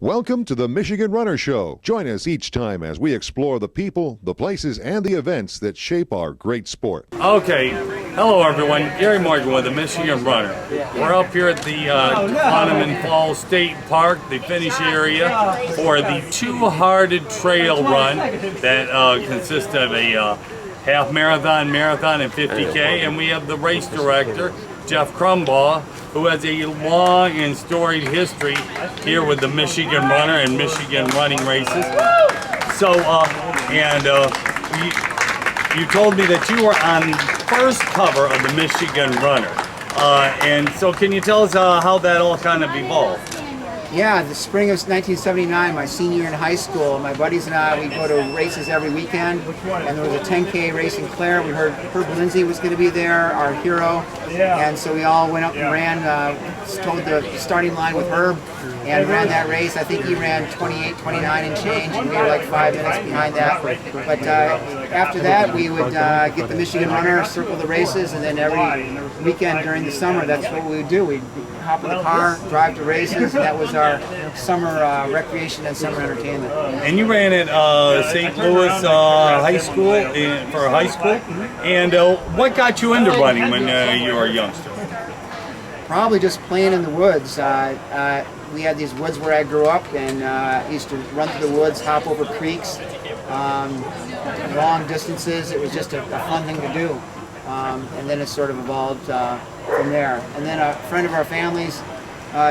Welcome to the Michigan Runner Show. Join us each time as we explore the people, the places, and the events that shape our great sport. Okay, hello everyone. Gary Morgan with the Michigan Runner. We're up here at the Kahneman Falls State Park, the finish area, for the Two-Hearted Trail Run that consists of a half marathon, marathon, and 50K. And we have the race director, Jeff Crumbaugh, who has a long and storied history here with the Michigan Runner and Michigan running races. So, you told me that you were on the first cover of the Michigan Runner. And so can you tell us how that all kind of evolved? Yeah, the spring of 1979, my senior year in high school, my buddies and I, we'd go to races every weekend, and there was a 10K race in Clare. We heard Herb Lindsay was going to be there, our hero, and so we all went up and ran, told the starting line with Herb, and ran that race. I think he ran 28, 29 and change, and we were like 5 minutes behind that. But after that, we would get the Michigan Runner, circle the races, and then every weekend during the summer, that's what we would do. We'd hop in the car, drive to races, and that was our summer recreation and summer entertainment. And you ran at St. Louis High School for high school. And what got you into running when you were a youngster? Probably just playing in the woods. We had these woods where I grew up, and I used to run through the woods, hop over creeks, long distances. It was just a fun thing to do. And then it sort of evolved from there. And then a friend of our family's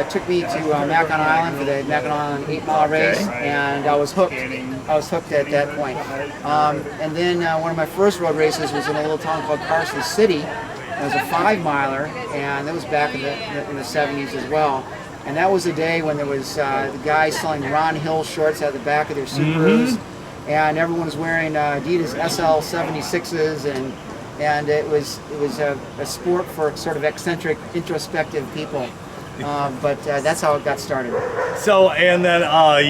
took me to Mackinac Island for the Mackinac Island 8-mile race, and I was hooked. I was hooked at that point. And then one of my first road races was in a little town called Carson City. It was a 5-miler, and that was back in the 70s as well. And that was a day when there was the guys selling Ron Hill shorts at the back of their Subarus, and everyone was wearing Adidas SL 76s, and it was a sport for sort of eccentric, introspective people. But that's how it got started. So, and then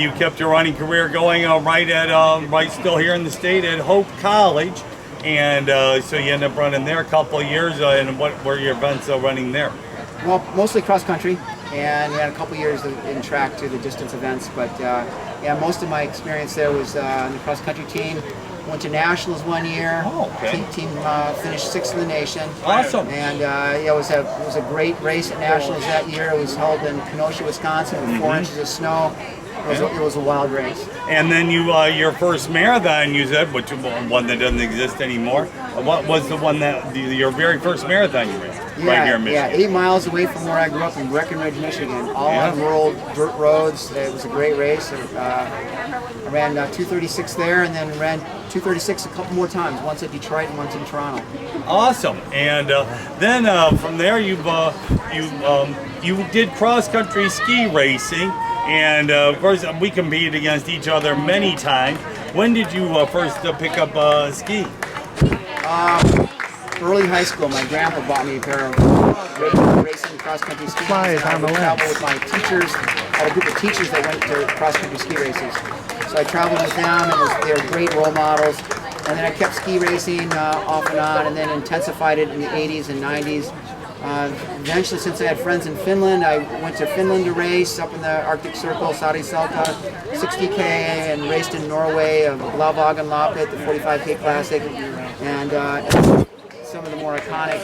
you kept your running career going right still here in the state at Hope College, and so you ended up running there a couple of years. And what were your events running there? Well, mostly cross country, and we had a couple of years in track to the distance events. But yeah, most of my experience there was on the cross country team. Went to nationals one year. Oh, okay. Team finished 6th in the nation. Awesome. And it was a great race at nationals that year. It was held in Kenosha, Wisconsin, with 4 inches of snow. It was a wild race. And then your first marathon, you said, which one that doesn't exist anymore. What was the one your very first marathon you ran? Right here in Michigan. Yeah, 8 miles away from where I grew up in Breckenridge, Michigan. All on rural dirt roads. It was a great race. I ran 2:36 there, and then ran 2:36 a couple more times. Once at Detroit and once in Toronto. Awesome. And then from there, you did cross country ski racing. And of course, we competed against each other many times. When did you first pick up ski? Early high school. My grandpa bought me a pair of racing cross-country skis. I would travel with my teachers. I had a group of teachers that went to cross-country ski races. So I traveled with them, and they were great role models. And then I kept ski racing off and on, and then intensified it in the 80s and 90s. Eventually, since I had friends in Finland, I went to Finland to race up in the Arctic Circle, Saudi Salta, 60K, and raced in Norway, Glavhagen-Loppet, the 45K Classic, and some of the more iconic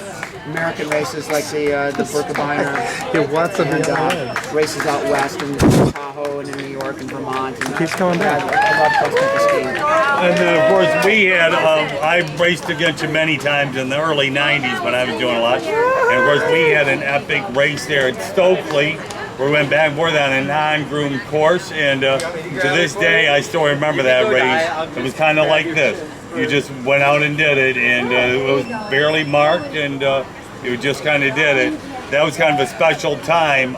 American races like the Birkebeiner, and races out west in Tahoe and in New York and Vermont. And keeps coming back. I love cross-country skiing. And then, of course, we had, I raced against you many times in the early 90s when I was doing a lot. And, of course, we had an epic race there at Stokely. We went back and forth on a non-groomed course. And to this day, I still remember that race. It was kind of like this. You just went out and did it, and it was barely marked, and you just kind of did it. That was kind of a special time,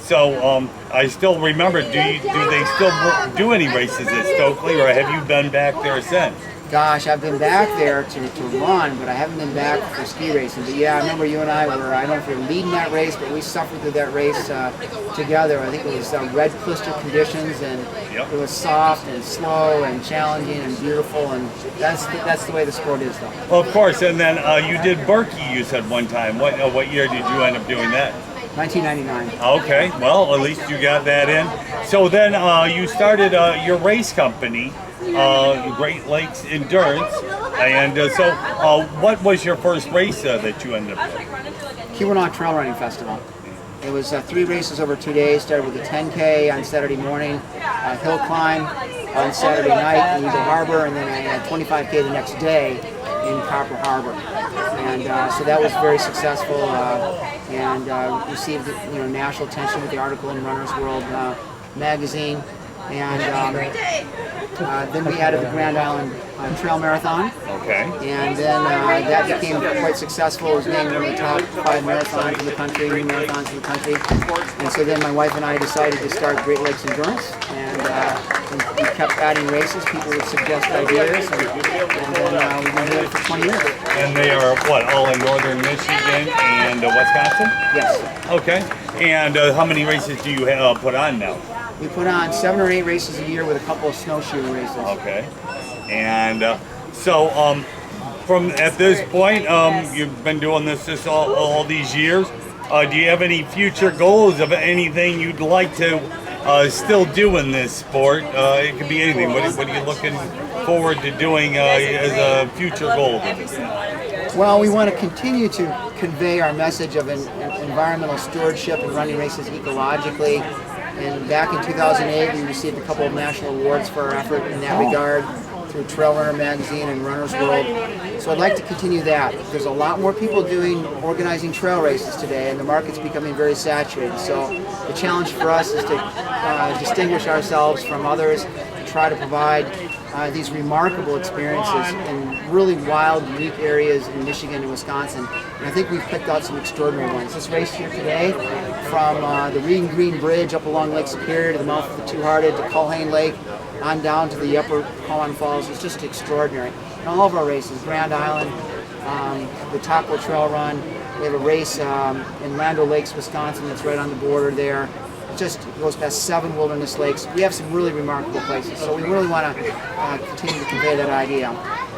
so I still remember. Do they still do any races at Stokely, or have you been back there since? Gosh, I've been back there to run, but I haven't been back for ski racing. But yeah, I remember you and I don't know if we were leading that race, but we suffered through that race together. I think it was red blister conditions, and it was soft and slow and challenging and beautiful, and that's the way the sport is, though. Well, of course, and then you did Berkey, you said one time. What year did you end up doing that? 1999. Okay, well, at least you got that in. So then you started your race company, Great Lakes Endurance. And what was your first race that you ended up with? Crumbaugh Trail Running Festival. It was 3 races over 2 days. Started with a 10K on Saturday morning, a hill climb on Saturday night in Eagle Harbor, and then a 25K the next day in Copper Harbor. And so that was very successful and received national attention with the article in Runner's World magazine. And then we added the Grand Island Trail Marathon. Okay. And then that became quite successful. It was named one of the top 5 marathons in the country, new marathons in the country. And so then my wife and I decided to start Great Lakes Endurance. And we kept adding races. People would suggest ideas. And then we've been doing it for 20 years. And they are, what, all in northern Michigan and Wisconsin? Yes. Okay. And how many races do you put on now? We put on 7 or 8 races a year with a couple of snowshoe races. Okay. And from at this point, you've been doing this all these years. Do you have any future goals of anything you'd like to still do in this sport? It could be anything. What are you looking forward to doing as a future goal? Well, we want to continue to convey our message of environmental stewardship and running races ecologically. And back in 2008, we received a couple of national awards for our effort in that regard through Trail Runner Magazine and Runner's World. So I'd like to continue that. There's a lot more people organizing trail races today, and the market's becoming very saturated. So the challenge for us is to distinguish ourselves from others, to try to provide these remarkable experiences in really wild, unique areas in Michigan and Wisconsin. And I think we've picked out some extraordinary ones. This race here today, from the Reed and Green Bridge up along Lake Superior to the mouth of the Two-Hearted to Culhane Lake, on down to the upper Cowan Falls, is just extraordinary. And all of our races, Grand Island, the Taco Trail Run, we have a race in Lando Lakes, Wisconsin that's right on the border there. It just goes past 7 wilderness lakes. We have some really remarkable places, so we really want to continue to convey that idea.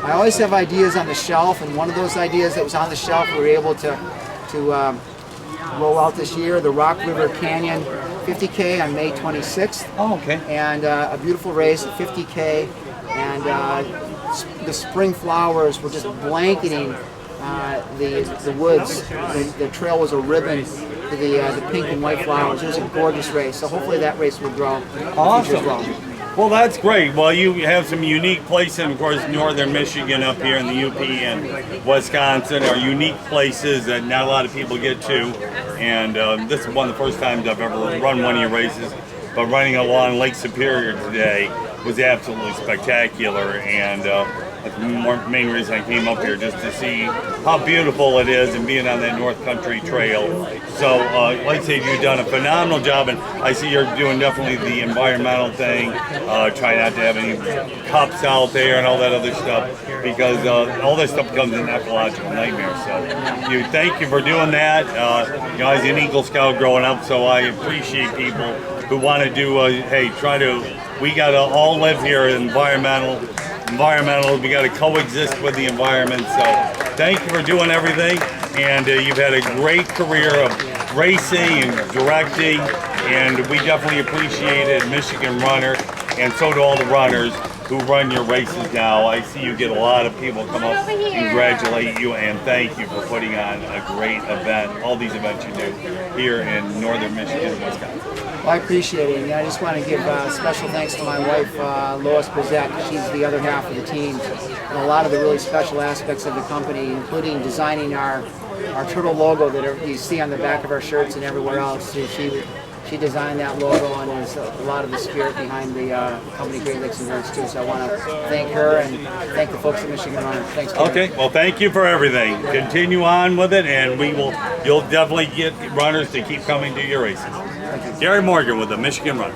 I always have ideas on the shelf, and one of those ideas that was on the shelf we were able to roll out this year, the Rock River Canyon 50K on May 26th. Oh, okay. And a beautiful race at 50K, and the spring flowers were just blanketing the woods. The trail was a ribbon to the pink and white flowers. It was a gorgeous race. So hopefully that race will grow. Awesome. As well. Well, that's great. Well, you have some unique places, and of course, northern Michigan up here in the UP and Wisconsin are unique places that not a lot of people get to. And this is one of the first times I've ever run one of your races. But running along Lake Superior today was absolutely spectacular. And that's the main reason I came up here, just to see how beautiful it is and being on that North Country Trail. So, like I say, you've done a phenomenal job, and I see you're doing definitely the environmental thing. Try not to have any cups out there and all that other stuff, because all this stuff becomes an ecological nightmare. So, thank you for doing that. I was an Eagle Scout growing up, so I appreciate people who want to do. We got to all live here environmental. We got to coexist with the environment. So thank you for doing everything, and you've had a great career of racing and directing, and we definitely appreciate it, Michigan Runner, and so do all the runners who run your races now. I see you get a lot of people come up, congratulate you, and thank you for putting on a great event, all these events you do here in northern Michigan and Wisconsin. Well, I appreciate it, and I just want to give special thanks to my wife, Lois Brissette. She's the other half of the team, and a lot of the really special aspects of the company, including designing our turtle logo that you see on the back of our shirts and everywhere else. She designed that logo, and there's a lot of the spirit behind the company Great Lakes Endurance too. So I want to thank her and thank the folks at Michigan Runner. Thanks. Okay, well, thank you for everything. Continue on with it, and you'll definitely get runners to keep coming to your races. Gary Morgan with the Michigan Runner.